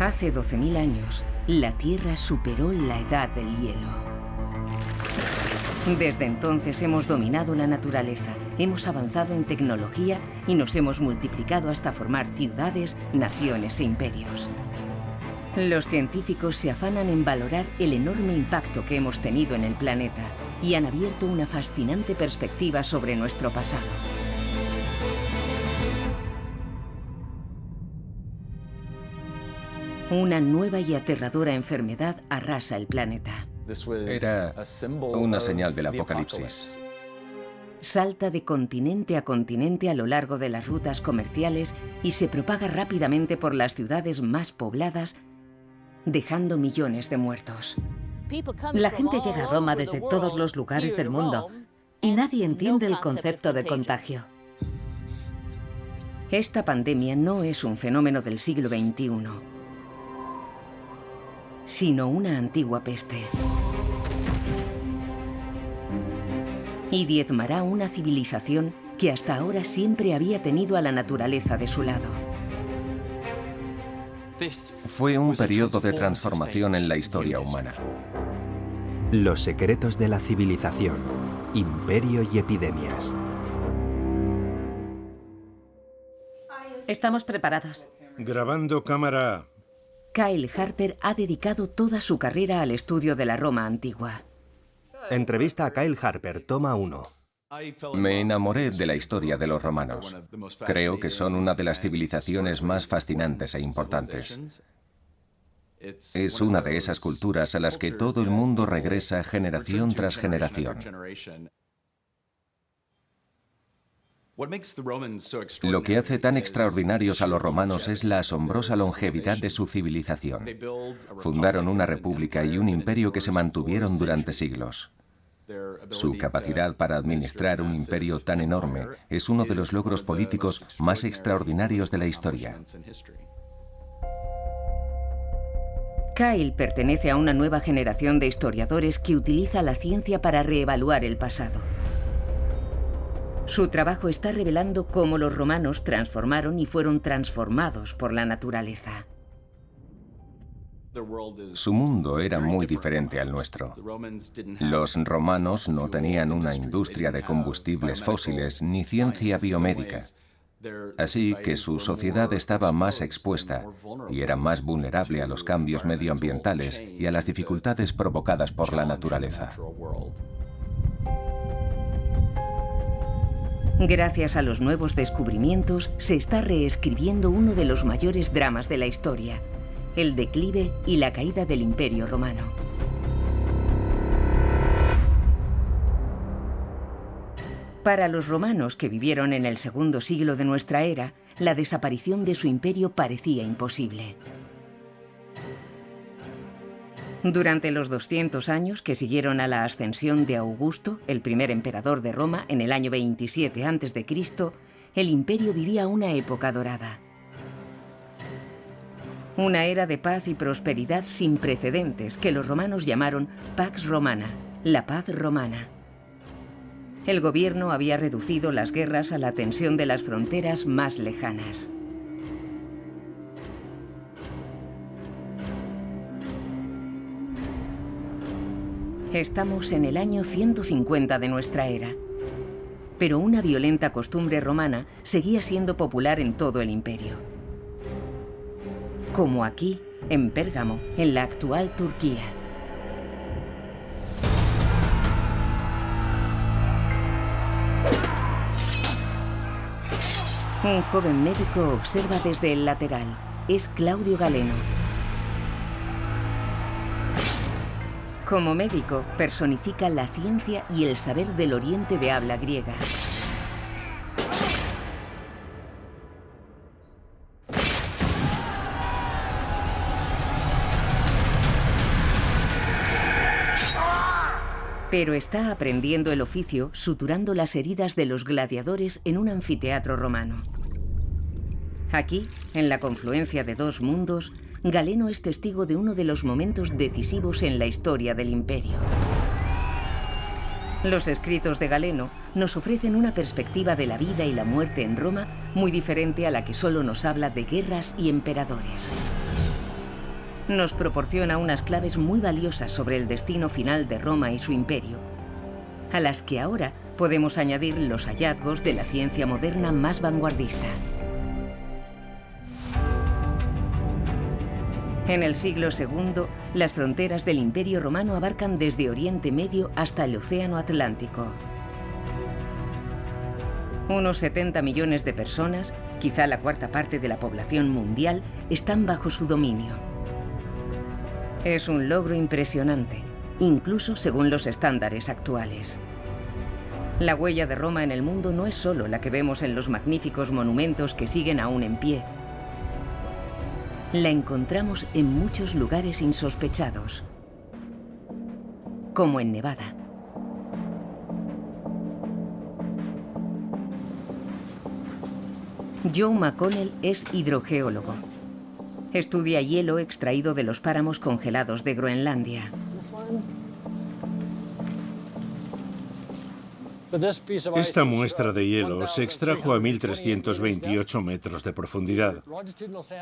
Hace 12.000 años, la Tierra superó la edad del hielo. Desde entonces hemos dominado la naturaleza, hemos avanzado en tecnología y nos hemos multiplicado hasta formar ciudades, naciones e imperios. Los científicos se afanan en valorar el enorme impacto que hemos tenido en el planeta y han abierto una fascinante perspectiva sobre nuestro pasado. Una nueva y aterradora enfermedad arrasa el planeta. Era una señal del apocalipsis. Salta de continente a continente a lo largo de las rutas comerciales y se propaga rápidamente por las ciudades más pobladas, dejando millones de muertos. La gente llega a Roma desde todos los lugares del mundo y nadie entiende el concepto de contagio. Esta pandemia no es un fenómeno del siglo XXI, sino una antigua peste. Y diezmará una civilización que hasta ahora siempre había tenido a la naturaleza de su lado. Fue un periodo de transformación en la historia humana. Los secretos de la civilización, imperio y epidemias. Estamos preparados. Grabando cámara. Kyle Harper ha dedicado toda su carrera al estudio de la Roma antigua. Entrevista a Kyle Harper, toma 1. Me enamoré de la historia de los romanos. Creo que son una de las civilizaciones más fascinantes e importantes. Es una de esas culturas a las que todo el mundo regresa generación tras generación. Lo que hace tan extraordinarios a los romanos es la asombrosa longevidad de su civilización. Fundaron una república y un imperio que se mantuvieron durante siglos. Su capacidad para administrar un imperio tan enorme es uno de los logros políticos más extraordinarios de la historia. Kyle pertenece a una nueva generación de historiadores que utiliza la ciencia para reevaluar el pasado. Su trabajo está revelando cómo los romanos transformaron y fueron transformados por la naturaleza. Su mundo era muy diferente al nuestro. Los romanos no tenían una industria de combustibles fósiles ni ciencia biomédica. Así que su sociedad estaba más expuesta y era más vulnerable a los cambios medioambientales y a las dificultades provocadas por la naturaleza. Gracias a los nuevos descubrimientos, se está reescribiendo uno de los mayores dramas de la historia: el declive y la caída del Imperio Romano. Para los romanos que vivieron en el segundo siglo de nuestra era, la desaparición de su imperio parecía imposible. Durante los 200 años que siguieron a la ascensión de Augusto, el primer emperador de Roma, en el año 27 a.C., el imperio vivía una época dorada. Una era de paz y prosperidad sin precedentes que los romanos llamaron Pax Romana, la paz romana. El gobierno había reducido las guerras a la tensión de las fronteras más lejanas. Estamos en el año 150 de nuestra era, pero una violenta costumbre romana seguía siendo popular en todo el imperio. Como aquí, en Pérgamo, en la actual Turquía. Un joven médico observa desde el lateral. Es Claudio Galeno. Como médico, personifica la ciencia y el saber del Oriente de habla griega. Pero está aprendiendo el oficio suturando las heridas de los gladiadores en un anfiteatro romano. Aquí, en la confluencia de dos mundos, Galeno es testigo de uno de los momentos decisivos en la historia del imperio. Los escritos de Galeno nos ofrecen una perspectiva de la vida y la muerte en Roma muy diferente a la que solo nos habla de guerras y emperadores. nos proporciona unas claves muy valiosas sobre el destino final de Roma y su imperio, a las que ahora podemos añadir los hallazgos de la ciencia moderna más vanguardista. En el siglo II, las fronteras del Imperio Romano abarcan desde Oriente Medio hasta el Océano Atlántico. Unos 70 millones de personas, quizá la cuarta parte de la población mundial, están bajo su dominio. Es un logro impresionante, incluso según los estándares actuales. La huella de Roma en el mundo no es solo la que vemos en los magníficos monumentos que siguen aún en pie. La encontramos en muchos lugares insospechados, como en Nevada. Joe McConnell es hidrogeólogo. Estudia hielo extraído de los páramos congelados de Groenlandia. Esta muestra de hielo se extrajo a 1.328 metros de profundidad.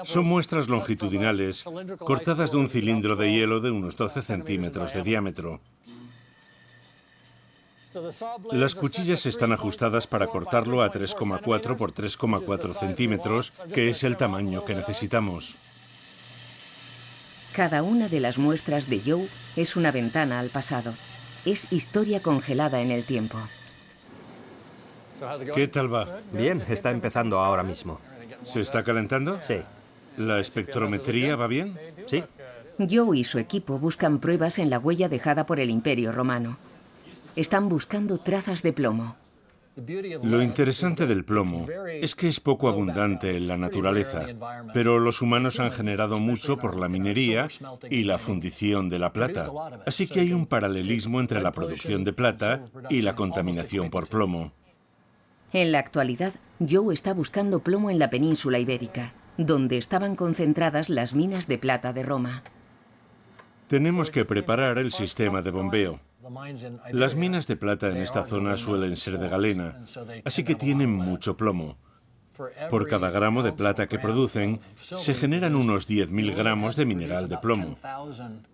Son muestras longitudinales cortadas de un cilindro de hielo de unos 12 centímetros de diámetro. Las cuchillas están ajustadas para cortarlo a 3,4 por 3,4 centímetros, que es el tamaño que necesitamos. Cada una de las muestras de Joe es una ventana al pasado. Es historia congelada en el tiempo. ¿Qué tal va? Bien, está empezando ahora mismo. ¿Se está calentando? Sí. ¿La espectrometría va bien? Sí. Joe y su equipo buscan pruebas en la huella dejada por el Imperio Romano. Están buscando trazas de plomo. Lo interesante del plomo es que es poco abundante en la naturaleza, pero los humanos han generado mucho por la minería y la fundición de la plata. Así que hay un paralelismo entre la producción de plata y la contaminación por plomo. En la actualidad, Joe está buscando plomo en la península ibérica, donde estaban concentradas las minas de plata de Roma. Tenemos que preparar el sistema de bombeo. Las minas de plata en esta zona suelen ser de galena, así que tienen mucho plomo. Por cada gramo de plata que producen, se generan unos 10.000 gramos de mineral de plomo.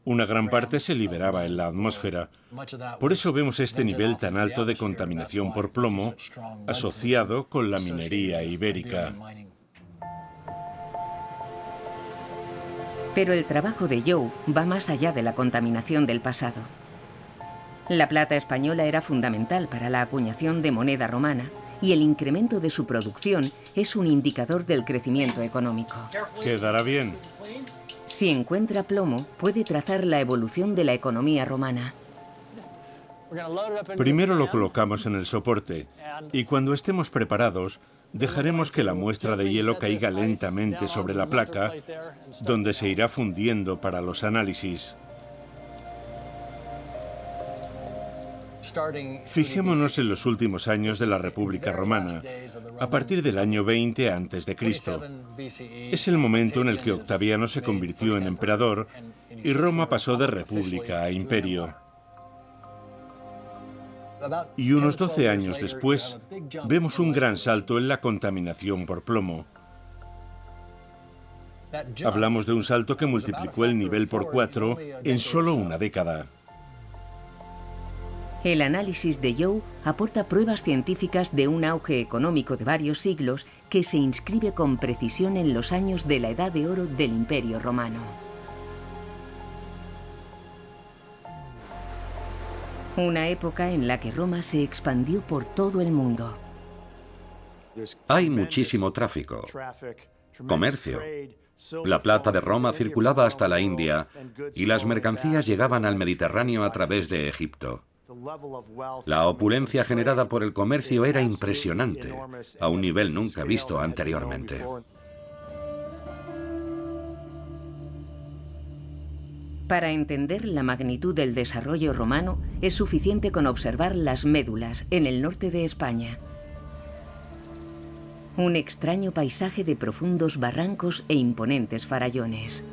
Una gran parte se liberaba en la atmósfera. Por eso vemos este nivel tan alto de contaminación por plomo asociado con la minería ibérica. Pero el trabajo de Joe va más allá de la contaminación del pasado. La plata española era fundamental para la acuñación de moneda romana y el incremento de su producción es un indicador del crecimiento económico. Quedará bien. Si encuentra plomo, puede trazar la evolución de la economía romana. Primero lo colocamos en el soporte y cuando estemos preparados, dejaremos que la muestra de hielo caiga lentamente sobre la placa, donde se irá fundiendo para los análisis. Fijémonos en los últimos años de la República Romana, a partir del año 20 a.C. Es el momento en el que Octaviano se convirtió en emperador y Roma pasó de república a imperio. Y unos 12 años después, vemos un gran salto en la contaminación por plomo. Hablamos de un salto que multiplicó el nivel por 4 en solo una década. El análisis de Joe aporta pruebas científicas de un auge económico de varios siglos que se inscribe con precisión en los años de la Edad de Oro del Imperio Romano. Una época en la que Roma se expandió por todo el mundo. Hay muchísimo tráfico, comercio. La plata de Roma circulaba hasta la India y las mercancías llegaban al Mediterráneo a través de Egipto. La opulencia generada por el comercio era impresionante, a un nivel nunca visto anteriormente. Para entender la magnitud del desarrollo romano, es suficiente con observar las médulas en el norte de España. Un extraño paisaje de profundos barrancos e imponentes farallones.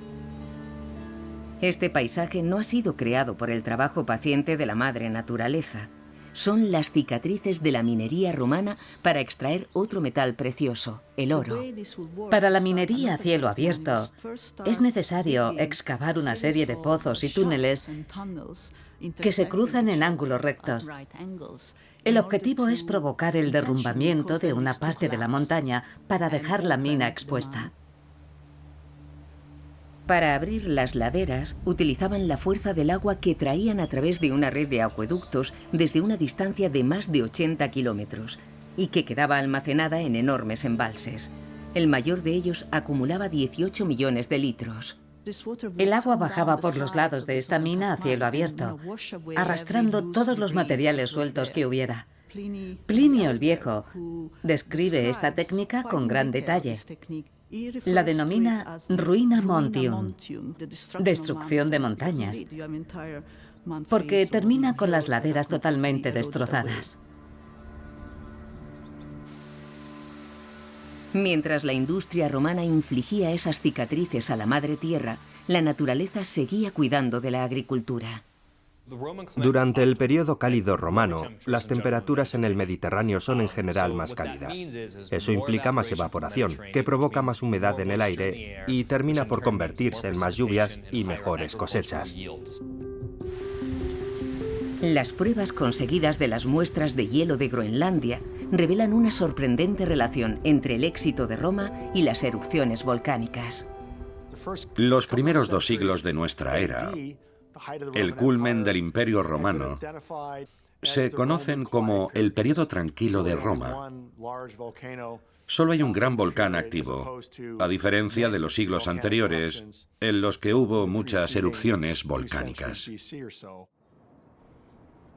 Este paisaje no ha sido creado por el trabajo paciente de la madre naturaleza, son las cicatrices de la minería romana para extraer otro metal precioso, el oro. Para la minería a cielo abierto, es necesario excavar una serie de pozos y túneles que se cruzan en ángulos rectos. El objetivo es provocar el derrumbamiento de una parte de la montaña para dejar la mina expuesta. Para abrir las laderas, utilizaban la fuerza del agua que traían a través de una red de acueductos desde una distancia de más de 80 kilómetros y que quedaba almacenada en enormes embalses. El mayor de ellos acumulaba 18 millones de litros. El agua bajaba por los lados de esta mina a cielo abierto, arrastrando todos los materiales sueltos que hubiera. Plinio el Viejo describe esta técnica con gran detalle. La denomina ruina montium, destrucción de montañas, porque termina con las laderas totalmente destrozadas. Mientras la industria romana infligía esas cicatrices a la madre tierra, la naturaleza seguía cuidando de la agricultura. Durante el periodo cálido romano, las temperaturas en el Mediterráneo son en general más cálidas. Eso implica más evaporación, que provoca más humedad en el aire y termina por convertirse en más lluvias y mejores cosechas. Las pruebas conseguidas de las muestras de hielo de Groenlandia revelan una sorprendente relación entre el éxito de Roma y las erupciones volcánicas. Los primeros 2 siglos de nuestra era, el culmen del Imperio Romano, se conocen como el periodo tranquilo de Roma. Solo hay un gran volcán activo, a diferencia de los siglos anteriores, en los que hubo muchas erupciones volcánicas.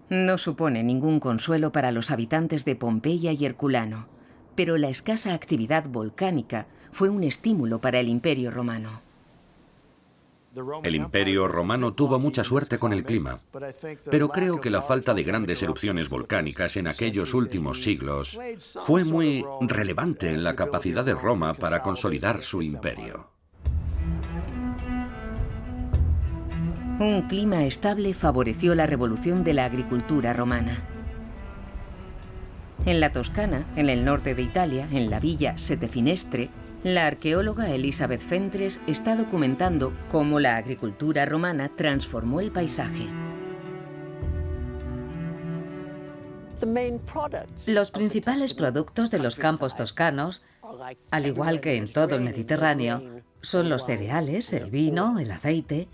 No supone ningún consuelo para los habitantes de Pompeya y Herculano, pero la escasa actividad volcánica fue un estímulo para el Imperio Romano. El Imperio Romano tuvo mucha suerte con el clima, pero creo que la falta de grandes erupciones volcánicas en aquellos últimos siglos fue muy relevante en la capacidad de Roma para consolidar su imperio. Un clima estable favoreció la revolución de la agricultura romana. En la Toscana, en el norte de Italia, en la villa Setefinestre, la arqueóloga Elisabeth Fentres está documentando cómo la agricultura romana transformó el paisaje. Los principales productos de los campos toscanos, al igual que en todo el Mediterráneo, son los cereales, el vino, el aceite.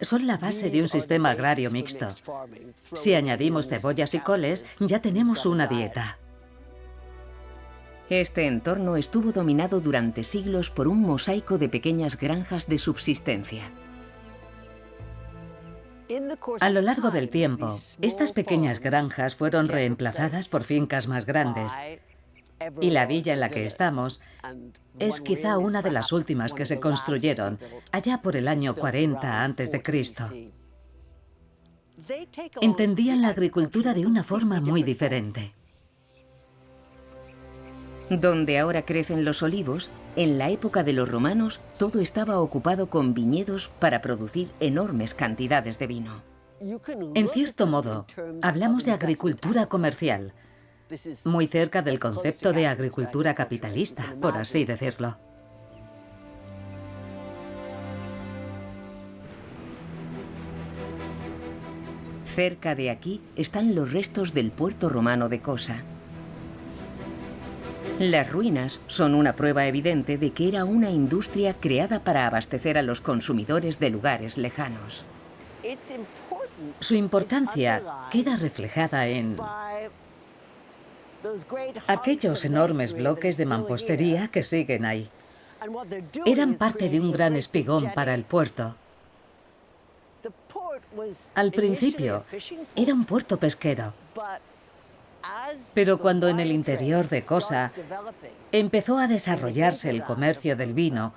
Son la base de un sistema agrario mixto. Si añadimos cebollas y coles, ya tenemos una dieta. Este entorno estuvo dominado durante siglos por un mosaico de pequeñas granjas de subsistencia. A lo largo del tiempo, estas pequeñas granjas fueron reemplazadas por fincas más grandes. Y la villa en la que estamos es quizá una de las últimas que se construyeron, allá por el año 40 a.C. Entendían la agricultura de una forma muy diferente. Donde ahora crecen los olivos, en la época de los romanos todo estaba ocupado con viñedos para producir enormes cantidades de vino. En cierto modo, hablamos de agricultura comercial, muy cerca del concepto de agricultura capitalista, por así decirlo. Cerca de aquí están los restos del puerto romano de Cosa. Las ruinas son una prueba evidente de que era una industria creada para abastecer a los consumidores de lugares lejanos. Su importancia queda reflejada en aquellos enormes bloques de mampostería que siguen ahí. Eran parte de un gran espigón para el puerto. Al principio, era un puerto pesquero. Pero cuando en el interior de Cosa empezó a desarrollarse el comercio del vino,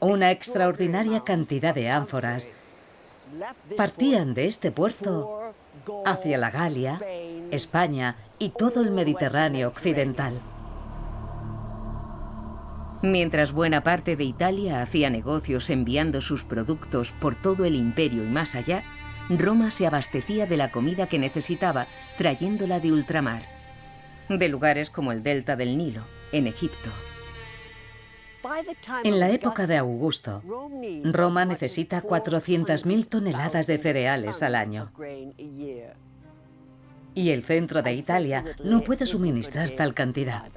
una extraordinaria cantidad de ánforas partían de este puerto hacia la Galia, España y todo el Mediterráneo occidental. Mientras buena parte de Italia hacía negocios enviando sus productos por todo el imperio y más allá, Roma se abastecía de la comida que necesitaba trayéndola de ultramar, de lugares como el delta del Nilo, en Egipto. En la época de Augusto, Roma necesita 400.000 toneladas de cereales al año. Y el centro de Italia no puede suministrar tal cantidad.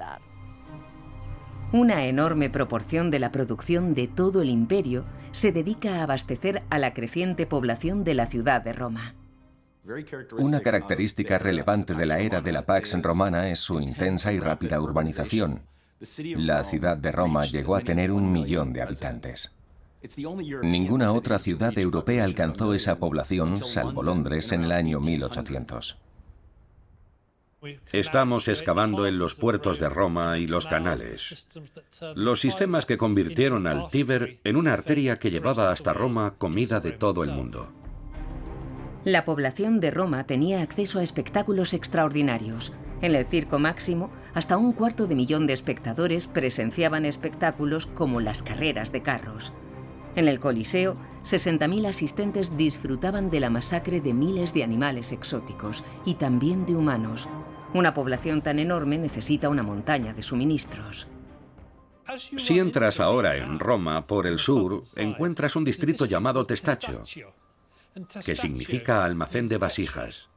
Una enorme proporción de la producción de todo el imperio se dedica a abastecer a la creciente población de la ciudad de Roma. Una característica relevante de la era de la Pax Romana es su intensa y rápida urbanización. La ciudad de Roma llegó a tener 1 millón de habitantes. Ninguna otra ciudad europea alcanzó esa población, salvo Londres, en el año 1800. Estamos excavando en los puertos de Roma y los canales. Los sistemas que convirtieron al Tíber en una arteria que llevaba hasta Roma comida de todo el mundo. La población de Roma tenía acceso a espectáculos extraordinarios. En el Circo Máximo, hasta 250.000 de espectadores presenciaban espectáculos como las carreras de carros. En el Coliseo, 60.000 asistentes disfrutaban de la masacre de miles de animales exóticos y también de humanos. Una población tan enorme necesita una montaña de suministros. Si entras ahora en Roma por el sur, encuentras un distrito llamado Testaccio, que significa almacén de vasijas.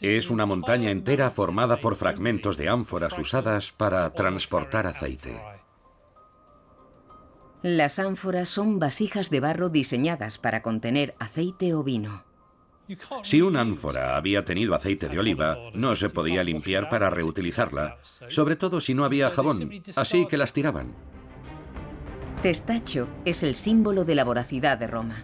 Es una montaña entera formada por fragmentos de ánforas usadas para transportar aceite. Las ánforas son vasijas de barro diseñadas para contener aceite o vino. Si una ánfora había tenido aceite de oliva, no se podía limpiar para reutilizarla, sobre todo si no había jabón, así que las tiraban. Testaccio es el símbolo de la voracidad de Roma.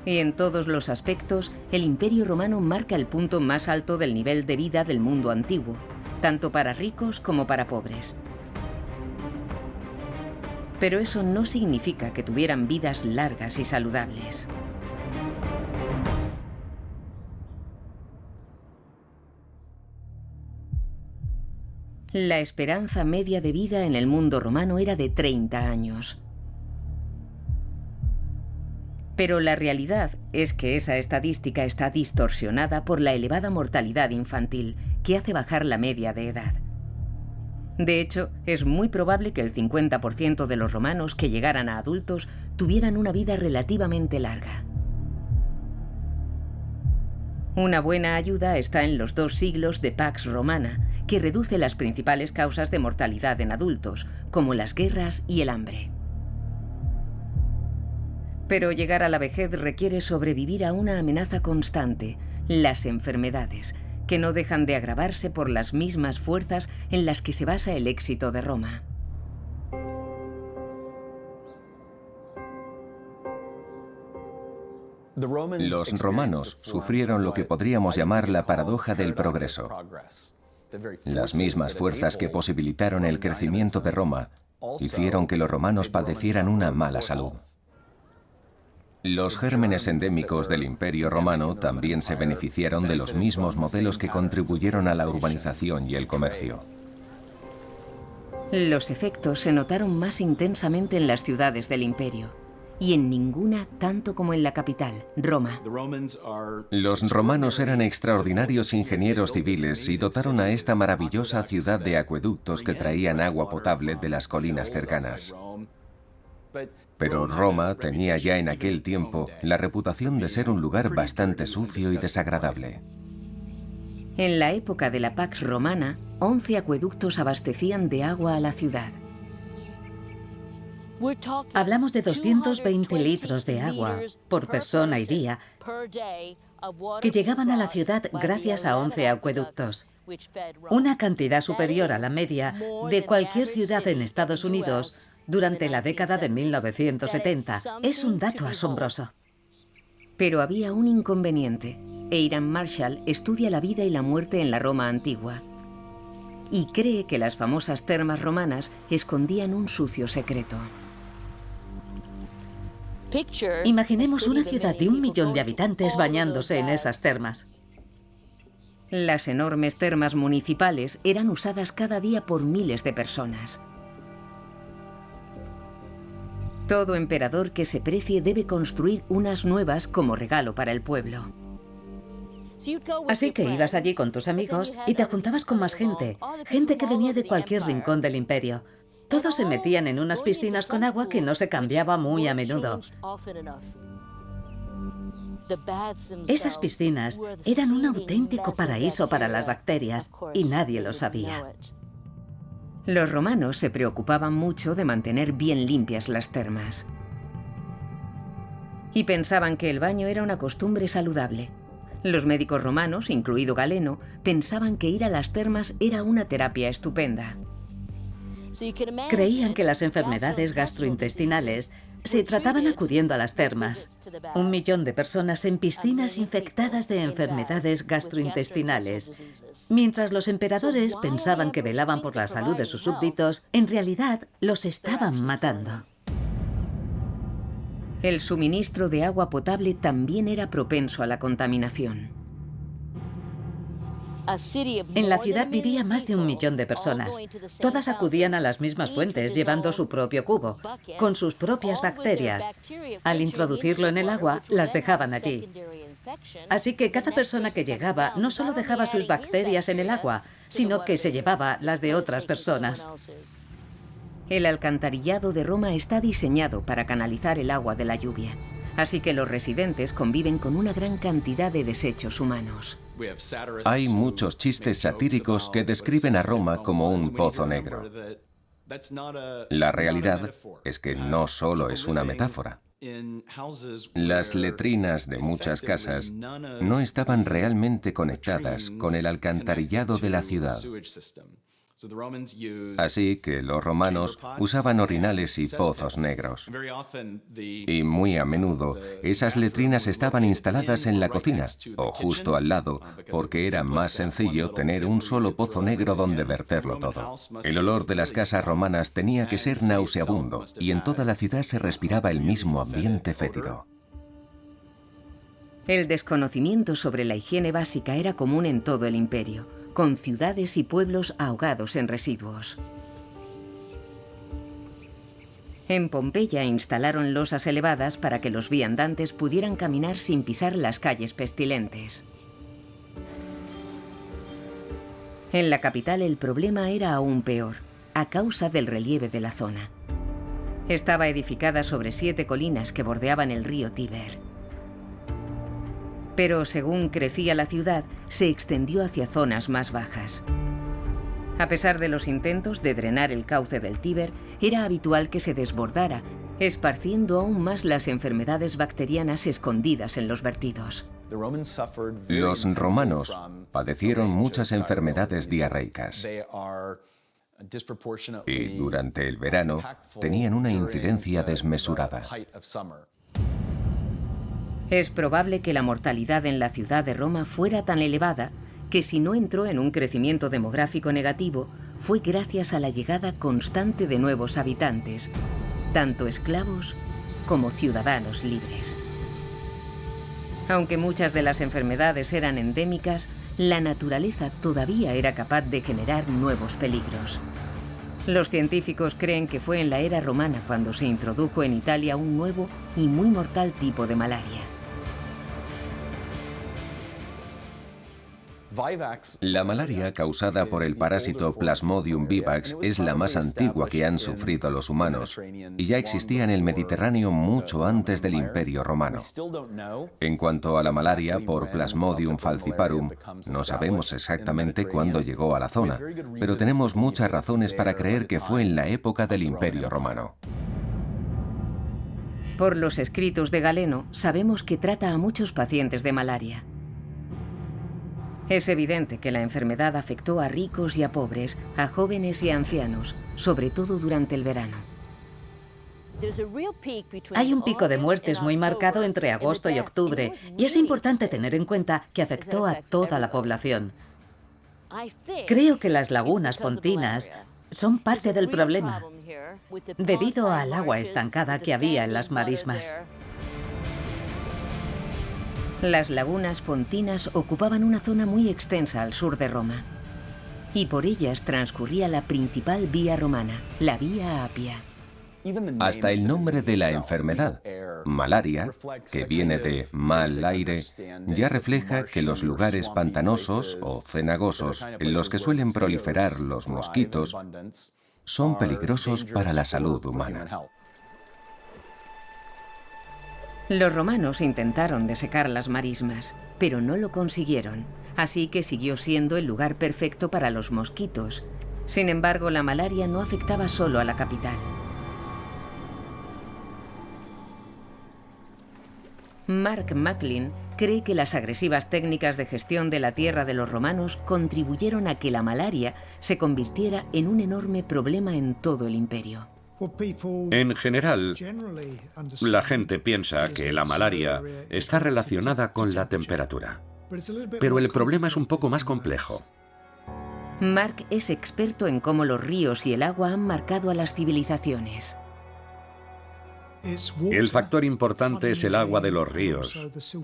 Y en todos los aspectos, el Imperio Romano marca el punto más alto del nivel de vida del mundo antiguo, tanto para ricos como para pobres. Pero eso no significa que tuvieran vidas largas y saludables. La esperanza media de vida en el mundo romano era de 30 años. Pero la realidad es que esa estadística está distorsionada por la elevada mortalidad infantil, que hace bajar la media de edad. De hecho, es muy probable que el 50% de los romanos que llegaran a adultos tuvieran una vida relativamente larga. Una buena ayuda está en los 2 siglos de Pax Romana, que reduce las principales causas de mortalidad en adultos, como las guerras y el hambre. Pero llegar a la vejez requiere sobrevivir a una amenaza constante, las enfermedades, que no dejan de agravarse por las mismas fuerzas en las que se basa el éxito de Roma. Los romanos sufrieron lo que podríamos llamar la paradoja del progreso. Las mismas fuerzas que posibilitaron el crecimiento de Roma hicieron que los romanos padecieran una mala salud. Los gérmenes endémicos del Imperio Romano también se beneficiaron de los mismos modelos que contribuyeron a la urbanización y el comercio. Los efectos se notaron más intensamente en las ciudades del imperio, y en ninguna tanto como en la capital, Roma. Los romanos eran extraordinarios ingenieros civiles y dotaron a esta maravillosa ciudad de acueductos que traían agua potable de las colinas cercanas. Pero Roma tenía ya en aquel tiempo la reputación de ser un lugar bastante sucio y desagradable. En la época de la Pax Romana, 11 acueductos abastecían de agua a la ciudad. Hablamos de 220 litros de agua por persona y día que llegaban a la ciudad gracias a 11 acueductos. Una cantidad superior a la media de cualquier ciudad en Estados Unidos durante la década de 1970. Es un dato asombroso. Pero había un inconveniente. Eiram Marshall estudia la vida y la muerte en la Roma antigua y cree que las famosas termas romanas escondían un sucio secreto. Imaginemos una ciudad de 1 millón de habitantes bañándose en esas termas. Las enormes termas municipales eran usadas cada día por miles de personas. Todo emperador que se precie debe construir unas nuevas como regalo para el pueblo. Así que ibas allí con tus amigos y te juntabas con más gente, gente que venía de cualquier rincón del imperio. Todos se metían en unas piscinas con agua que no se cambiaba muy a menudo. Esas piscinas eran un auténtico paraíso para las bacterias y nadie lo sabía. Los romanos se preocupaban mucho de mantener bien limpias las termas. Y pensaban que el baño era una costumbre saludable. Los médicos romanos, incluido Galeno, pensaban que ir a las termas era una terapia estupenda. Creían que las enfermedades gastrointestinales se trataban acudiendo a las termas. 1 millón de personas en piscinas infectadas de enfermedades gastrointestinales. Mientras los emperadores pensaban que velaban por la salud de sus súbditos, en realidad los estaban matando. El suministro de agua potable también era propenso a la contaminación. En la ciudad vivía más de 1 millón de personas. Todas acudían a las mismas fuentes llevando su propio cubo, con sus propias bacterias. Al introducirlo en el agua, las dejaban allí. Así que cada persona que llegaba no solo dejaba sus bacterias en el agua, sino que se llevaba las de otras personas. El alcantarillado de Roma está diseñado para canalizar el agua de la lluvia, así que los residentes conviven con una gran cantidad de desechos humanos. Hay muchos chistes satíricos que describen a Roma como un pozo negro. La realidad es que no solo es una metáfora. Las letrinas de muchas casas no estaban realmente conectadas con el alcantarillado de la ciudad. Así que los romanos usaban orinales y pozos negros. Y muy a menudo esas letrinas estaban instaladas en la cocina o justo al lado, porque era más sencillo tener un solo pozo negro donde verterlo todo. El olor de las casas romanas tenía que ser nauseabundo y en toda la ciudad se respiraba el mismo ambiente fétido. El desconocimiento sobre la higiene básica era común en todo el imperio, con ciudades y pueblos ahogados en residuos. En Pompeya instalaron losas elevadas para que los viandantes pudieran caminar sin pisar las calles pestilentes. En la capital el problema era aún peor, a causa del relieve de la zona. Estaba edificada sobre 7 colinas que bordeaban el río Tíber. Pero según crecía la ciudad, se extendió hacia zonas más bajas. A pesar de los intentos de drenar el cauce del Tíber, era habitual que se desbordara, esparciendo aún más las enfermedades bacterianas escondidas en los vertidos. Los romanos padecieron muchas enfermedades diarreicas y durante el verano tenían una incidencia desmesurada. Es probable que la mortalidad en la ciudad de Roma fuera tan elevada que si no entró en un crecimiento demográfico negativo, fue gracias a la llegada constante de nuevos habitantes, tanto esclavos como ciudadanos libres. Aunque muchas de las enfermedades eran endémicas, la naturaleza todavía era capaz de generar nuevos peligros. Los científicos creen que fue en la era romana cuando se introdujo en Italia un nuevo y muy mortal tipo de malaria. La malaria causada por el parásito Plasmodium vivax es la más antigua que han sufrido los humanos y ya existía en el Mediterráneo mucho antes del Imperio Romano. En cuanto a la malaria por Plasmodium falciparum, no sabemos exactamente cuándo llegó a la zona, pero tenemos muchas razones para creer que fue en la época del Imperio Romano. Por los escritos de Galeno, sabemos que trata a muchos pacientes de malaria. Es evidente que la enfermedad afectó a ricos y a pobres, a jóvenes y a ancianos, sobre todo durante el verano. Hay un pico de muertes muy marcado entre agosto y octubre, y es importante tener en cuenta que afectó a toda la población. Creo que las lagunas pontinas son parte del problema, debido al agua estancada que había en las marismas. Las lagunas pontinas ocupaban una zona muy extensa al sur de Roma, y por ellas transcurría la principal vía romana, la Vía Apia. Hasta el nombre de la enfermedad, malaria, que viene de mal aire, ya refleja que los lugares pantanosos o cenagosos en los que suelen proliferar los mosquitos son peligrosos para la salud humana. Los romanos intentaron desecar las marismas, pero no lo consiguieron, así que siguió siendo el lugar perfecto para los mosquitos. Sin embargo, la malaria no afectaba solo a la capital. Mark Macklin cree que las agresivas técnicas de gestión de la tierra de los romanos contribuyeron a que la malaria se convirtiera en un enorme problema en todo el imperio. En general, la gente piensa que la malaria está relacionada con la temperatura. Pero el problema es un poco más complejo. Mark es experto en cómo los ríos y el agua han marcado a las civilizaciones. El factor importante es el agua de los ríos,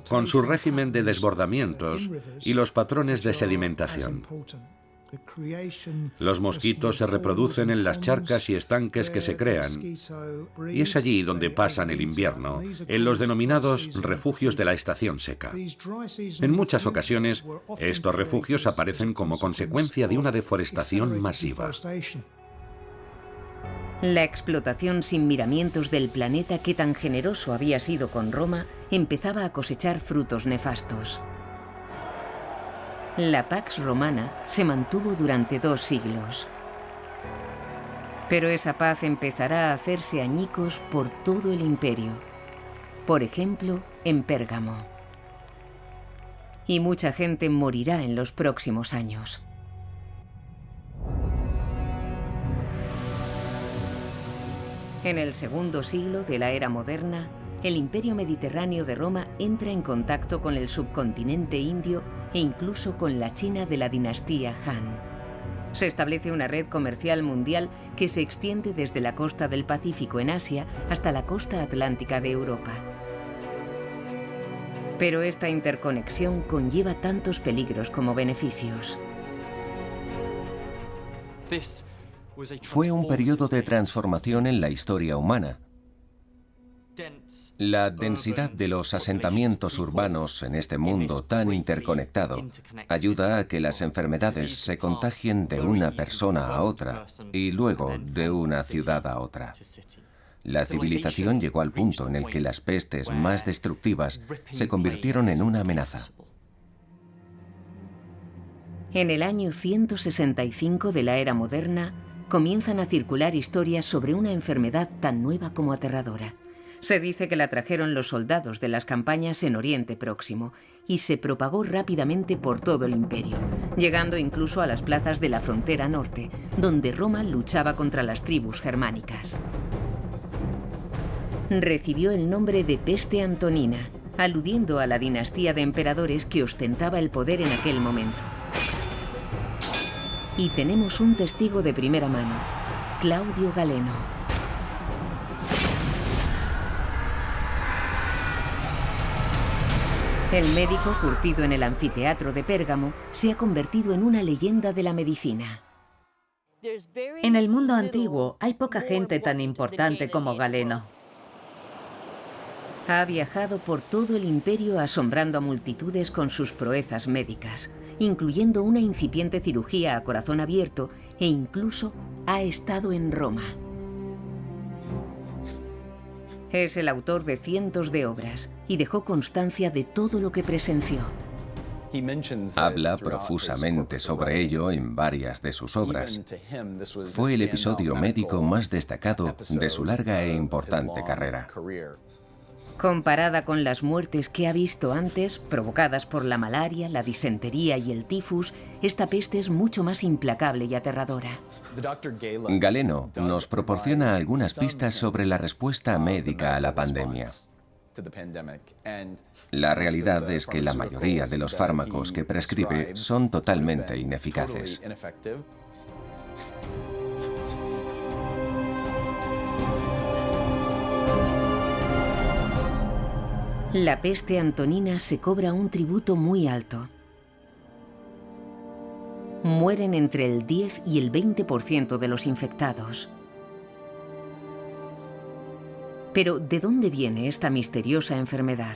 con su régimen de desbordamientos y los patrones de sedimentación. Los mosquitos se reproducen en las charcas y estanques que se crean, y es allí donde pasan el invierno, en los denominados refugios de la estación seca. En muchas ocasiones, estos refugios aparecen como consecuencia de una deforestación masiva. La explotación sin miramientos del planeta que tan generoso había sido con Roma empezaba a cosechar frutos nefastos. La Pax Romana se mantuvo durante 2 siglos. Pero esa paz empezará a hacerse añicos por todo el imperio. Por ejemplo, en Pérgamo. Y mucha gente morirá en los próximos años. En el segundo siglo de la era moderna, el imperio mediterráneo de Roma entra en contacto con el subcontinente indio e incluso con la China de la dinastía Han. Se establece una red comercial mundial que se extiende desde la costa del Pacífico en Asia hasta la costa atlántica de Europa. Pero esta interconexión conlleva tantos peligros como beneficios. Fue un periodo de transformación en la historia humana. La densidad de los asentamientos urbanos en este mundo tan interconectado ayuda a que las enfermedades se contagien de una persona a otra y luego de una ciudad a otra. La civilización llegó al punto en el que las pestes más destructivas se convirtieron en una amenaza. En el año 165 de la era moderna, comienzan a circular historias sobre una enfermedad tan nueva como aterradora. Se dice que la trajeron los soldados de las campañas en Oriente Próximo y se propagó rápidamente por todo el imperio, llegando incluso a las plazas de la frontera norte, donde Roma luchaba contra las tribus germánicas. Recibió el nombre de peste antonina, aludiendo a la dinastía de emperadores que ostentaba el poder en aquel momento. Y tenemos un testigo de primera mano, Claudio Galeno. El médico, curtido en el anfiteatro de Pérgamo, se ha convertido en una leyenda de la medicina. En el mundo antiguo hay poca gente tan importante como Galeno. Ha viajado por todo el imperio asombrando a multitudes con sus proezas médicas, incluyendo una incipiente cirugía a corazón abierto e incluso ha estado en Roma. Es el autor de cientos de obras y dejó constancia de todo lo que presenció. Habla profusamente sobre ello en varias de sus obras. Fue el episodio médico más destacado de su larga e importante carrera. Comparada con las muertes que ha visto antes, provocadas por la malaria, la disentería y el tifus, esta peste es mucho más implacable y aterradora. Galeno nos proporciona algunas pistas sobre la respuesta médica a la pandemia. La realidad es que la mayoría de los fármacos que prescribe son totalmente ineficaces. La peste antonina se cobra un tributo muy alto. Mueren entre el 10 y el 20% de los infectados. Pero, ¿de dónde viene esta misteriosa enfermedad?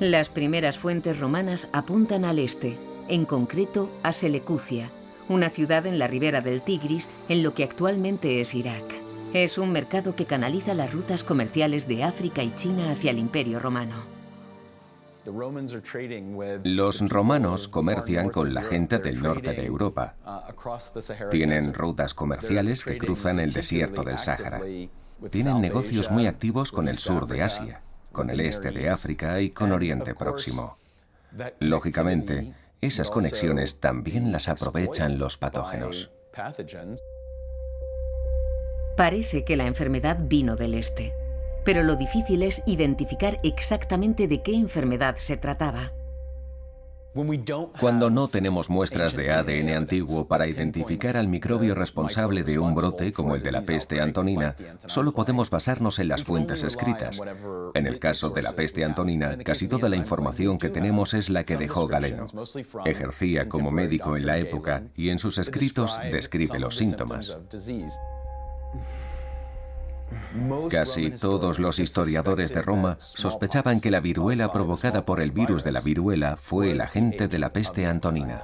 Las primeras fuentes romanas apuntan al este, en concreto a Selecucia, una ciudad en la ribera del Tigris, en lo que actualmente es Irak. Es un mercado que canaliza las rutas comerciales de África y China hacia el Imperio Romano. Los romanos comercian con la gente del norte de Europa. Tienen rutas comerciales que cruzan el desierto del Sáhara. Tienen negocios muy activos con el sur de Asia, con el este de África y con Oriente Próximo. Lógicamente, esas conexiones también las aprovechan los patógenos. Parece que la enfermedad vino del este, pero lo difícil es identificar exactamente de qué enfermedad se trataba. Cuando no tenemos muestras de ADN antiguo para identificar al microbio responsable de un brote como el de la peste antonina, solo podemos basarnos en las fuentes escritas. En el caso de la peste antonina, casi toda la información que tenemos es la que dejó Galeno. Ejercía como médico en la época y en sus escritos describe los síntomas. Casi todos los historiadores de Roma sospechaban que la viruela provocada por el virus de la viruela fue el agente de la peste antonina.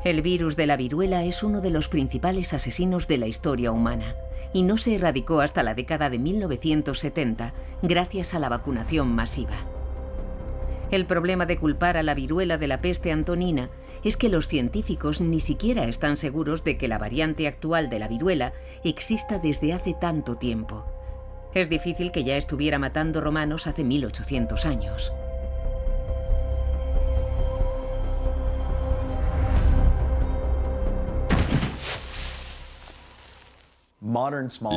El virus de la viruela es uno de los principales asesinos de la historia humana y no se erradicó hasta la década de 1970 gracias a la vacunación masiva. El problema de culpar a la viruela de la peste antonina es que los científicos ni siquiera están seguros de que la variante actual de la viruela exista desde hace tanto tiempo. Es difícil que ya estuviera matando romanos hace 1800 años.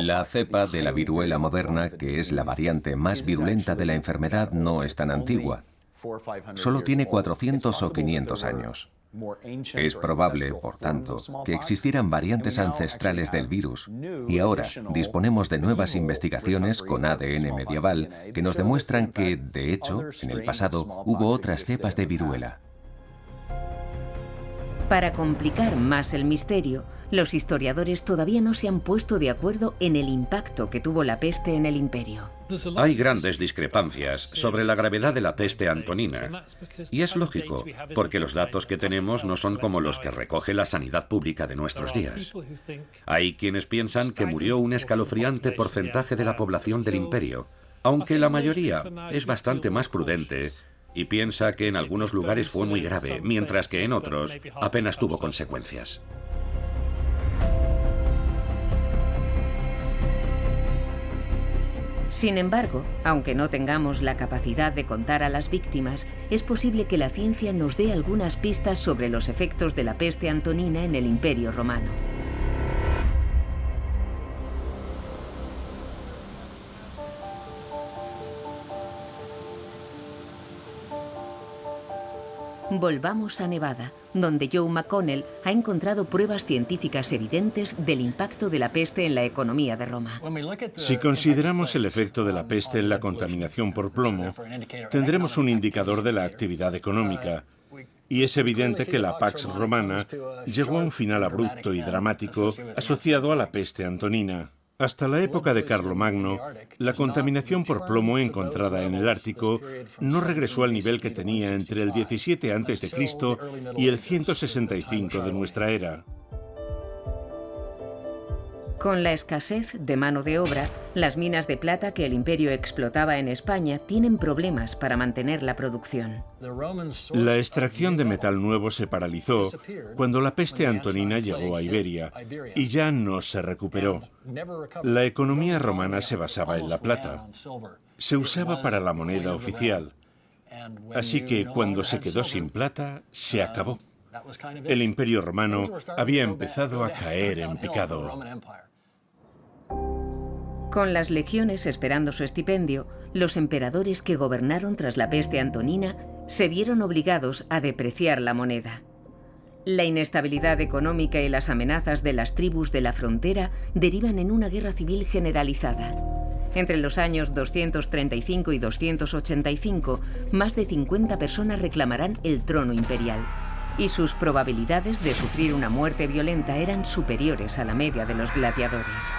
La cepa de la viruela moderna, que es la variante más virulenta de la enfermedad, no es tan antigua. Solo tiene 400 o 500 años. Es probable, por tanto, que existieran variantes ancestrales del virus, y ahora disponemos de nuevas investigaciones con ADN medieval que nos demuestran que, de hecho, en el pasado hubo otras cepas de viruela. Para complicar más el misterio, los historiadores todavía no se han puesto de acuerdo en el impacto que tuvo la peste en el imperio. Hay grandes discrepancias sobre la gravedad de la peste antonina. Y es lógico, porque los datos que tenemos no son como los que recoge la sanidad pública de nuestros días. Hay quienes piensan que murió un escalofriante porcentaje de la población del imperio, aunque la mayoría es bastante más prudente y piensa que en algunos lugares fue muy grave, mientras que en otros apenas tuvo consecuencias. Sin embargo, aunque no tengamos la capacidad de contar a las víctimas, es posible que la ciencia nos dé algunas pistas sobre los efectos de la peste antonina en el Imperio Romano. Volvamos a Nevada, donde Joe McConnell ha encontrado pruebas científicas evidentes del impacto de la peste en la economía de Roma. Si consideramos el efecto de la peste en la contaminación por plomo, tendremos un indicador de la actividad económica. Y es evidente que la Pax Romana llegó a un final abrupto y dramático asociado a la peste antonina. Hasta la época de Carlomagno, la contaminación por plomo encontrada en el Ártico no regresó al nivel que tenía entre el 17 a.C. y el 165 de nuestra era. Con la escasez de mano de obra, las minas de plata que el imperio explotaba en España tienen problemas para mantener la producción. La extracción de metal nuevo se paralizó cuando la peste antonina llegó a Iberia y ya no se recuperó. La economía romana se basaba en la plata. Se usaba para la moneda oficial. Así que cuando se quedó sin plata, se acabó. El imperio romano había empezado a caer en picado. Con las legiones esperando su estipendio, los emperadores que gobernaron tras la peste antonina se vieron obligados a depreciar la moneda. La inestabilidad económica y las amenazas de las tribus de la frontera derivan en una guerra civil generalizada. Entre los años 235 y 285, más de 50 personas reclamarán el trono imperial, y sus probabilidades de sufrir una muerte violenta eran superiores a la media de los gladiadores.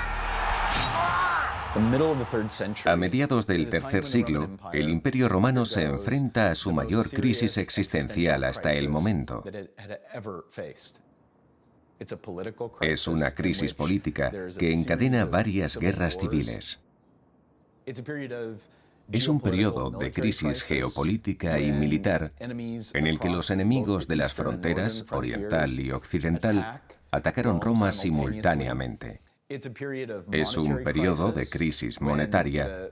A mediados del tercer siglo, el Imperio Romano se enfrenta a su mayor crisis existencial hasta el momento. Es una crisis política que encadena varias guerras civiles. Es un periodo de crisis geopolítica y militar en el que los enemigos de las fronteras, oriental y occidental, atacaron Roma simultáneamente. Es un periodo de crisis monetaria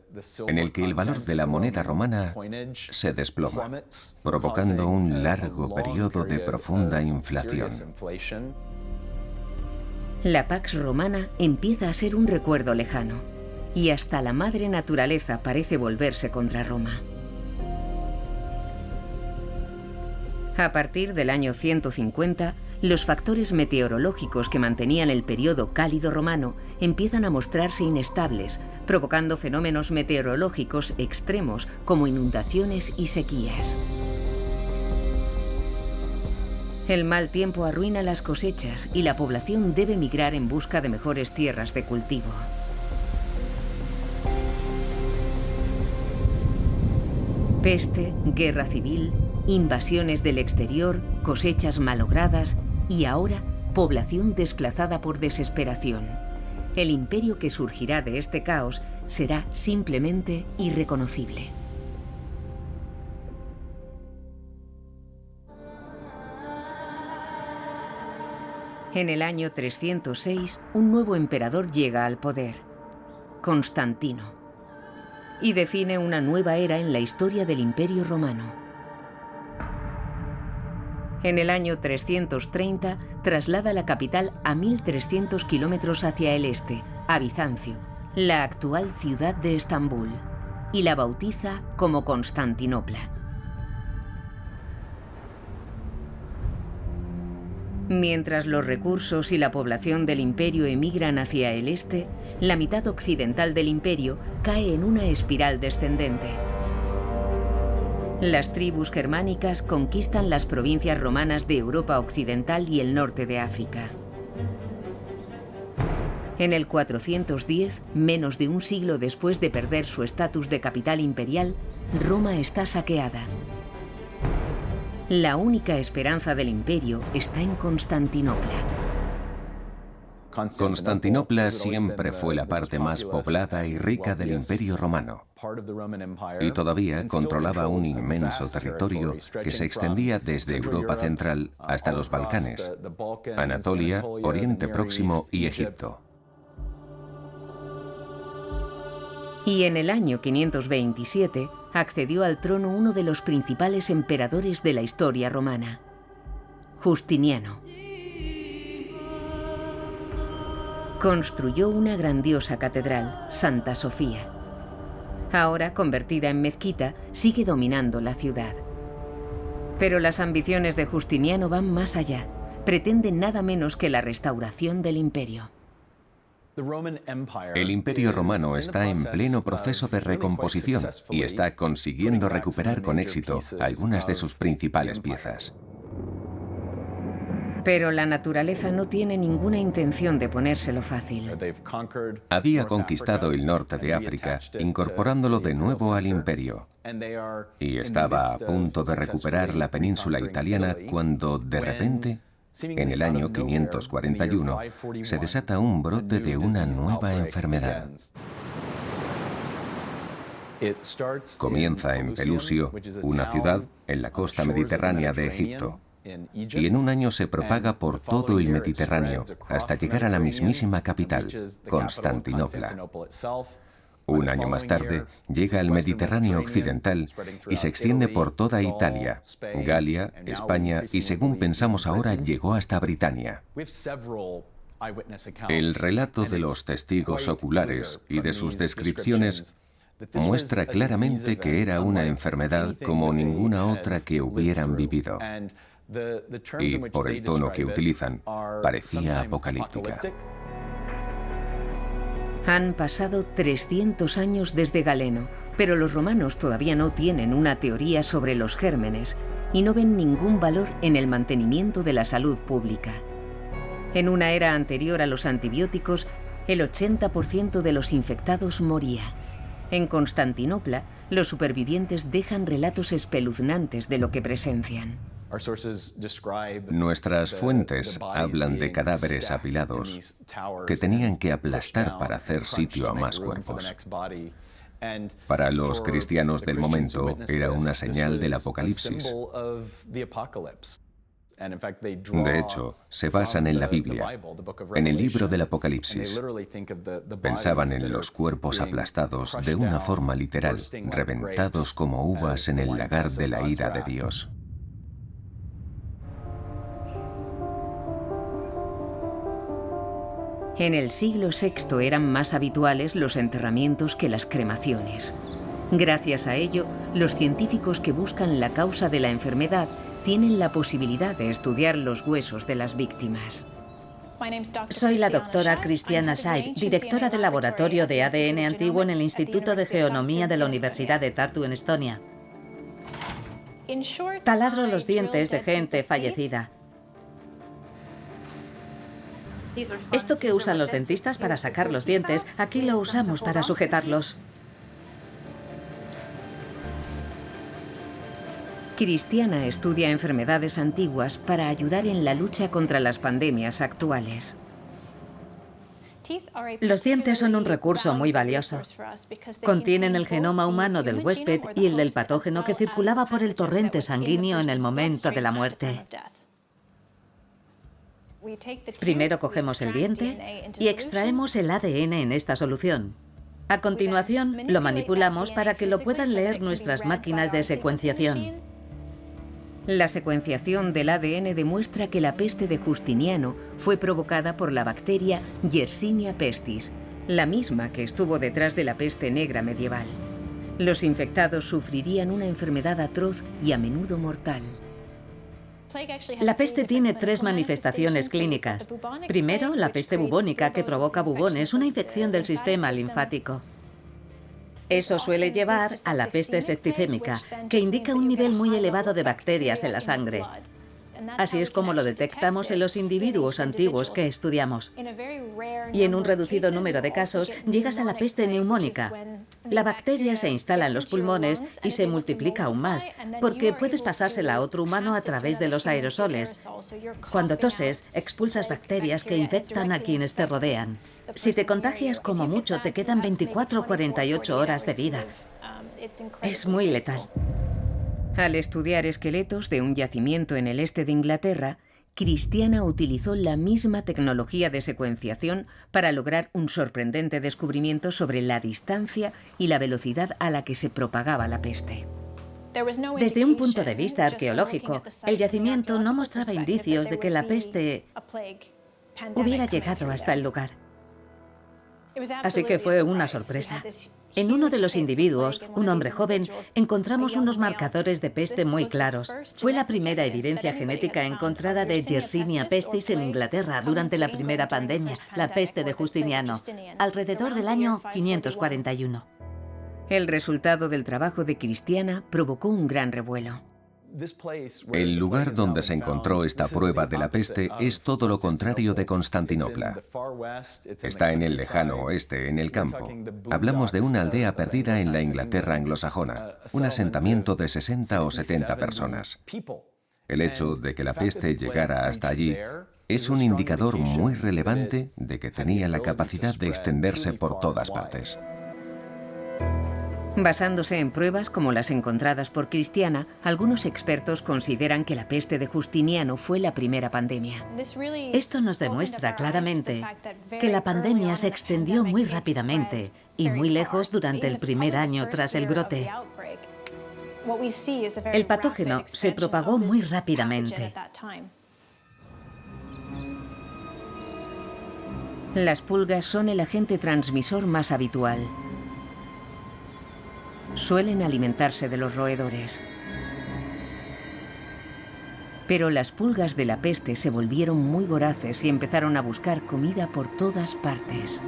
en el que el valor de la moneda romana se desploma, provocando un largo periodo de profunda inflación. La Pax Romana empieza a ser un recuerdo lejano, y hasta la madre naturaleza parece volverse contra Roma. A partir del año 150, los factores meteorológicos que mantenían el periodo cálido romano empiezan a mostrarse inestables, provocando fenómenos meteorológicos extremos como inundaciones y sequías. El mal tiempo arruina las cosechas y la población debe migrar en busca de mejores tierras de cultivo. Peste, guerra civil, invasiones del exterior, cosechas malogradas y ahora población desplazada por desesperación. El imperio que surgirá de este caos será simplemente irreconocible. En el año 306, un nuevo emperador llega al poder, Constantino, y define una nueva era en la historia del Imperio Romano. En el año 330 traslada la capital a 1300 kilómetros hacia el este, a Bizancio, la actual ciudad de Estambul, y la bautiza como Constantinopla. Mientras los recursos y la población del imperio emigran hacia el este, la mitad occidental del imperio cae en una espiral descendente. Las tribus germánicas conquistan las provincias romanas de Europa occidental y el norte de África. En el 410, menos de un siglo después de perder su estatus de capital imperial, Roma está saqueada. La única esperanza del imperio está en Constantinopla. Constantinopla siempre fue la parte más poblada y rica del Imperio Romano, y todavía controlaba un inmenso territorio que se extendía desde Europa Central hasta los Balcanes, Anatolia, Oriente Próximo y Egipto. Y en el año 527 accedió al trono uno de los principales emperadores de la historia romana, Justiniano. Construyó una grandiosa catedral, Santa Sofía. Ahora, convertida en mezquita, sigue dominando la ciudad. Pero las ambiciones de Justiniano van más allá. Pretende nada menos que la restauración del imperio. El Imperio Romano está en pleno proceso de recomposición y está consiguiendo recuperar con éxito algunas de sus principales piezas. Pero la naturaleza no tiene ninguna intención de ponérselo fácil. Había conquistado el norte de África, incorporándolo de nuevo al imperio, y estaba a punto de recuperar la península italiana cuando, de repente, en el año 541, se desata un brote de una nueva enfermedad. Comienza en Pelusio, una ciudad en la costa mediterránea de Egipto, y en un año se propaga por todo el Mediterráneo hasta llegar a la mismísima capital, Constantinopla. Un año más tarde, llega al Mediterráneo occidental y se extiende por toda Italia, Galia, España y, según pensamos ahora, llegó hasta Britania. El relato de los testigos oculares y de sus descripciones muestra claramente que era una enfermedad como ninguna otra que hubieran vivido. Y por el tono que utilizan, parecía apocalíptica. Han pasado 300 años desde Galeno, pero los romanos todavía no tienen una teoría sobre los gérmenes y no ven ningún valor en el mantenimiento de la salud pública. En una era anterior a los antibióticos, El 80% de los infectados moría. En Constantinopla, los supervivientes dejan relatos espeluznantes de lo que presencian. Nuestras fuentes hablan de cadáveres apilados que tenían que aplastar para hacer sitio a más cuerpos. Para los cristianos del momento era una señal del apocalipsis. De hecho, se basan en la Biblia, en el libro del Apocalipsis. Pensaban en los cuerpos aplastados de una forma literal, reventados como uvas en el lagar de la ira de Dios. En el siglo VI eran más habituales los enterramientos que las cremaciones. Gracias a ello, los científicos que buscan la causa de la enfermedad tienen la posibilidad de estudiar los huesos de las víctimas. Soy la doctora Christiana Scheib, directora del laboratorio de ADN antiguo en el Instituto de Geonomía de la Universidad de Tartu, en Estonia. Taladro los dientes de gente fallecida. Esto que usan los dentistas para sacar los dientes, aquí lo usamos para sujetarlos. Christiana estudia enfermedades antiguas para ayudar en la lucha contra las pandemias actuales. Los dientes son un recurso muy valioso. Contienen el genoma humano del huésped y el del patógeno que circulaba por el torrente sanguíneo en el momento de la muerte. Primero cogemos el diente y extraemos el ADN en esta solución. A continuación, lo manipulamos para que lo puedan leer nuestras máquinas de secuenciación. La secuenciación del ADN demuestra que la peste de Justiniano fue provocada por la bacteria Yersinia pestis, la misma que estuvo detrás de la peste negra medieval. Los infectados sufrirían una enfermedad atroz y a menudo mortal. La peste tiene 3 manifestaciones clínicas. Primero, la peste bubónica, que provoca bubones, una infección del sistema linfático. Eso suele llevar a la peste septicémica, que indica un nivel muy elevado de bacterias en la sangre. Así es como lo detectamos en los individuos antiguos que estudiamos. Y en un reducido número de casos llegas a la peste neumónica. La bacteria se instala en los pulmones y se multiplica aún más, porque puedes pasársela a otro humano a través de los aerosoles. Cuando toses, expulsas bacterias que infectan a quienes te rodean. Si te contagias, como mucho, te quedan 24 o 48 horas de vida. Es muy letal. Al estudiar esqueletos de un yacimiento en el este de Inglaterra, Christiana utilizó la misma tecnología de secuenciación para lograr un sorprendente descubrimiento sobre la distancia y la velocidad a la que se propagaba la peste. Desde un punto de vista arqueológico, el yacimiento no mostraba indicios de que la peste hubiera llegado hasta el lugar. Así que fue una sorpresa. En uno de los individuos, un hombre joven, encontramos unos marcadores de peste muy claros. Fue la primera evidencia genética encontrada de Yersinia pestis en Inglaterra durante la primera pandemia, la peste de Justiniano, alrededor del año 541. El resultado del trabajo de Christiana provocó un gran revuelo. El lugar donde se encontró esta prueba de la peste es todo lo contrario de Constantinopla. Está en el lejano oeste, en el campo. Hablamos de una aldea perdida en la Inglaterra anglosajona, un asentamiento de 60 o 70 personas. El hecho de que la peste llegara hasta allí es un indicador muy relevante de que tenía la capacidad de extenderse por todas partes. Basándose en pruebas como las encontradas por Christiana, algunos expertos consideran que la peste de Justiniano fue la primera pandemia. Esto nos demuestra claramente que la pandemia se extendió muy rápidamente y muy lejos durante el primer año tras el brote. El patógeno se propagó muy rápidamente. Las pulgas son el agente transmisor más habitual. Suelen alimentarse de los roedores. Pero las pulgas de la peste se volvieron muy voraces y empezaron a buscar comida por todas partes.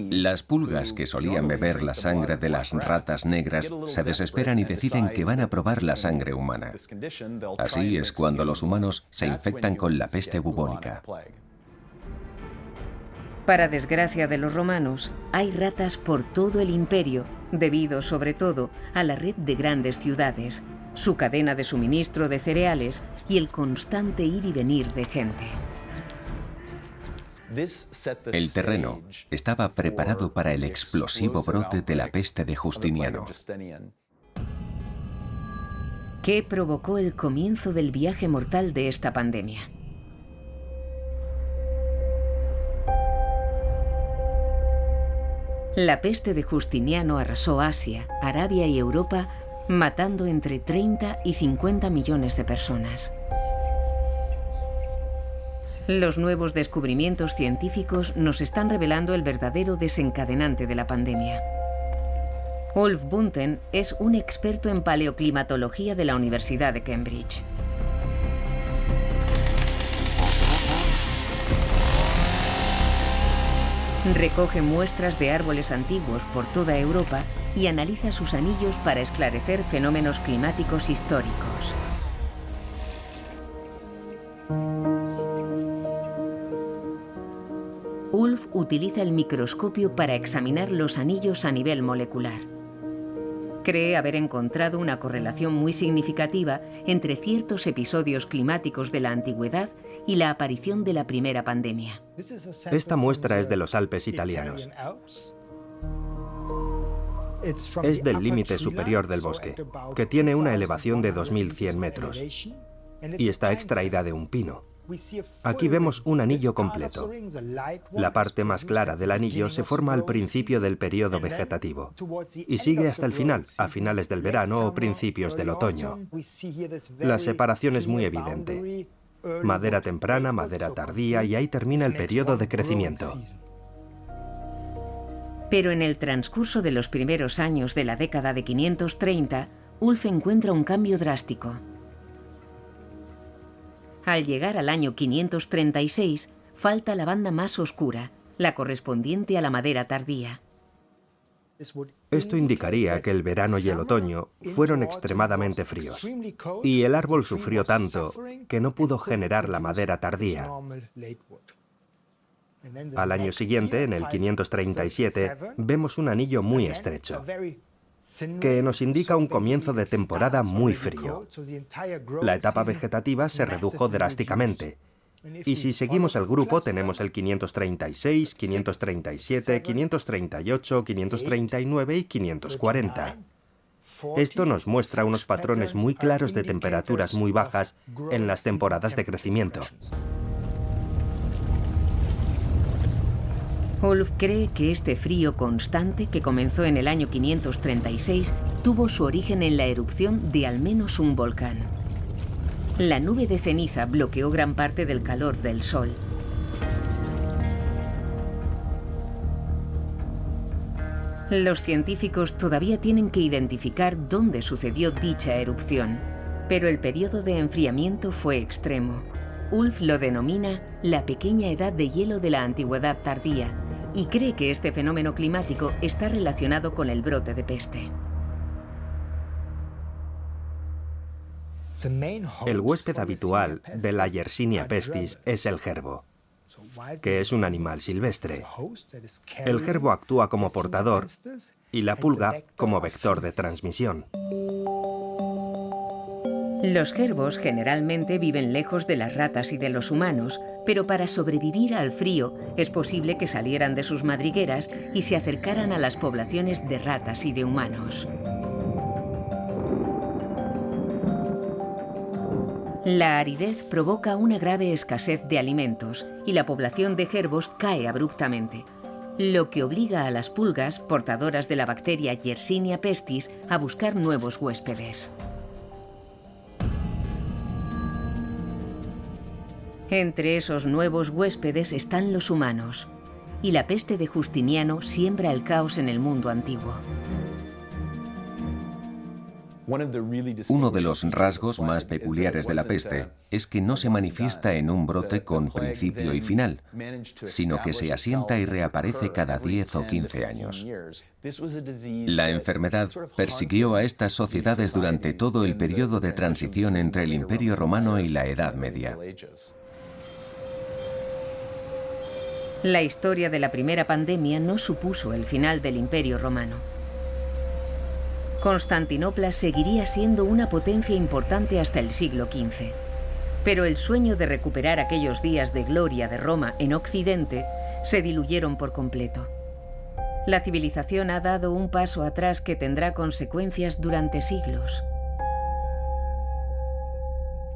Las pulgas que solían beber la sangre de las ratas negras se desesperan y deciden que van a probar la sangre humana. Así es cuando los humanos se infectan con la peste bubónica. Para desgracia de los romanos, hay ratas por todo el imperio, debido sobre todo a la red de grandes ciudades, su cadena de suministro de cereales y el constante ir y venir de gente. El terreno estaba preparado para el explosivo brote de la peste de Justiniano, ¿Qué provocó el comienzo del viaje mortal de esta pandemia? La peste de Justiniano arrasó Asia, Arabia y Europa, matando entre 30 y 50 millones de personas. Los nuevos descubrimientos científicos nos están revelando el verdadero desencadenante de la pandemia. Ulf Bunten es un experto en paleoclimatología de la Universidad de Cambridge. Recoge muestras de árboles antiguos por toda Europa y analiza sus anillos para esclarecer fenómenos climáticos históricos. Ulf utiliza el microscopio para examinar los anillos a nivel molecular. Cree haber encontrado una correlación muy significativa entre ciertos episodios climáticos de la antigüedad y la aparición de la primera pandemia. Esta muestra es de los Alpes italianos. Es del límite superior del bosque, que tiene una elevación de 2.100 metros, y está extraída de un pino. Aquí vemos un anillo completo. La parte más clara del anillo se forma al principio del periodo vegetativo y sigue hasta el final, a finales del verano o principios del otoño. La separación es muy evidente. Madera temprana, madera tardía, y ahí termina el periodo de crecimiento. Pero en el transcurso de los primeros años de la década de 530, Ulf encuentra un cambio drástico. Al llegar al año 536, falta la banda más oscura, la correspondiente a la madera tardía. Esto indicaría que el verano y el otoño fueron extremadamente fríos, y el árbol sufrió tanto que no pudo generar la madera tardía. Al año siguiente, en el 537, vemos un anillo muy estrecho, que nos indica un comienzo de temporada muy frío. La etapa vegetativa se redujo drásticamente. Y si seguimos el grupo, tenemos el 536, 537, 538, 539 y 540. Esto nos muestra unos patrones muy claros de temperaturas muy bajas en las temporadas de crecimiento. Ulf cree que este frío constante, que comenzó en el año 536, tuvo su origen en la erupción de al menos un volcán. La nube de ceniza bloqueó gran parte del calor del Sol. Los científicos todavía tienen que identificar dónde sucedió dicha erupción, pero el periodo de enfriamiento fue extremo. Ulf lo denomina la pequeña edad de hielo de la antigüedad tardía y cree que este fenómeno climático está relacionado con el brote de peste. El huésped habitual de la Yersinia pestis es el gerbo, que es un animal silvestre. El gerbo actúa como portador y la pulga como vector de transmisión. Los gerbos generalmente viven lejos de las ratas y de los humanos, pero para sobrevivir al frío es posible que salieran de sus madrigueras y se acercaran a las poblaciones de ratas y de humanos. La aridez provoca una grave escasez de alimentos y la población de gerbos cae abruptamente, lo que obliga a las pulgas, portadoras de la bacteria Yersinia pestis, a buscar nuevos huéspedes. Entre esos nuevos huéspedes están los humanos, y la peste de Justiniano siembra el caos en el mundo antiguo. Uno de los rasgos más peculiares de la peste es que no se manifiesta en un brote con principio y final, sino que se asienta y reaparece cada 10 o 15 años. La enfermedad persiguió a estas sociedades durante todo el periodo de transición entre el Imperio Romano y la Edad Media. La historia de la primera pandemia no supuso el final del Imperio Romano. Constantinopla seguiría siendo una potencia importante hasta el siglo XV. Pero el sueño de recuperar aquellos días de gloria de Roma en Occidente se diluyeron por completo. La civilización ha dado un paso atrás que tendrá consecuencias durante siglos.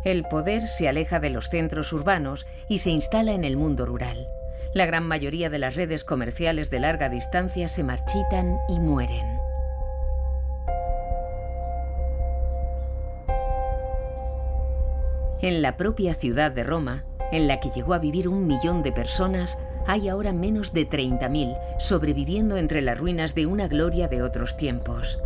El poder se aleja de los centros urbanos y se instala en el mundo rural. La gran mayoría de las redes comerciales de larga distancia se marchitan y mueren. En la propia ciudad de Roma, en la que llegó a vivir 1 millón de personas, hay ahora menos de 30.000 sobreviviendo entre las ruinas de una gloria de otros tiempos.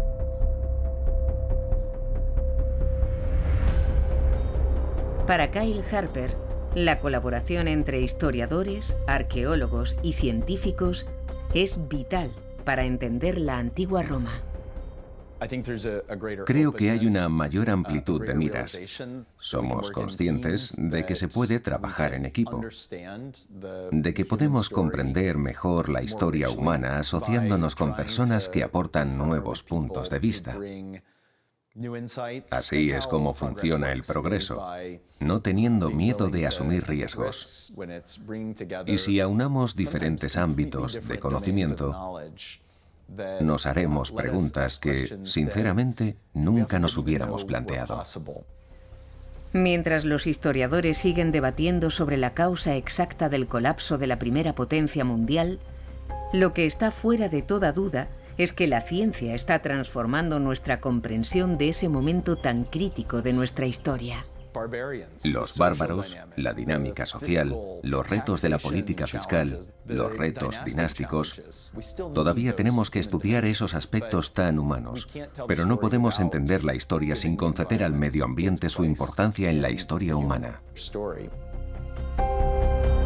Para Kyle Harper, la colaboración entre historiadores, arqueólogos y científicos es vital para entender la antigua Roma. Creo que hay una mayor amplitud de miras. Somos conscientes de que se puede trabajar en equipo, de que podemos comprender mejor la historia humana asociándonos con personas que aportan nuevos puntos de vista. Así es como funciona el progreso, no teniendo miedo de asumir riesgos. Y si aunamos diferentes ámbitos de conocimiento, nos haremos preguntas que, sinceramente, nunca nos hubiéramos planteado. Mientras los historiadores siguen debatiendo sobre la causa exacta del colapso de la primera potencia mundial, lo que está fuera de toda duda es que la ciencia está transformando nuestra comprensión de ese momento tan crítico de nuestra historia. Los bárbaros, la dinámica social, los retos de la política fiscal, los retos dinásticos. Todavía tenemos que estudiar esos aspectos tan humanos, pero no podemos entender la historia sin conceder al medio ambiente su importancia en la historia humana.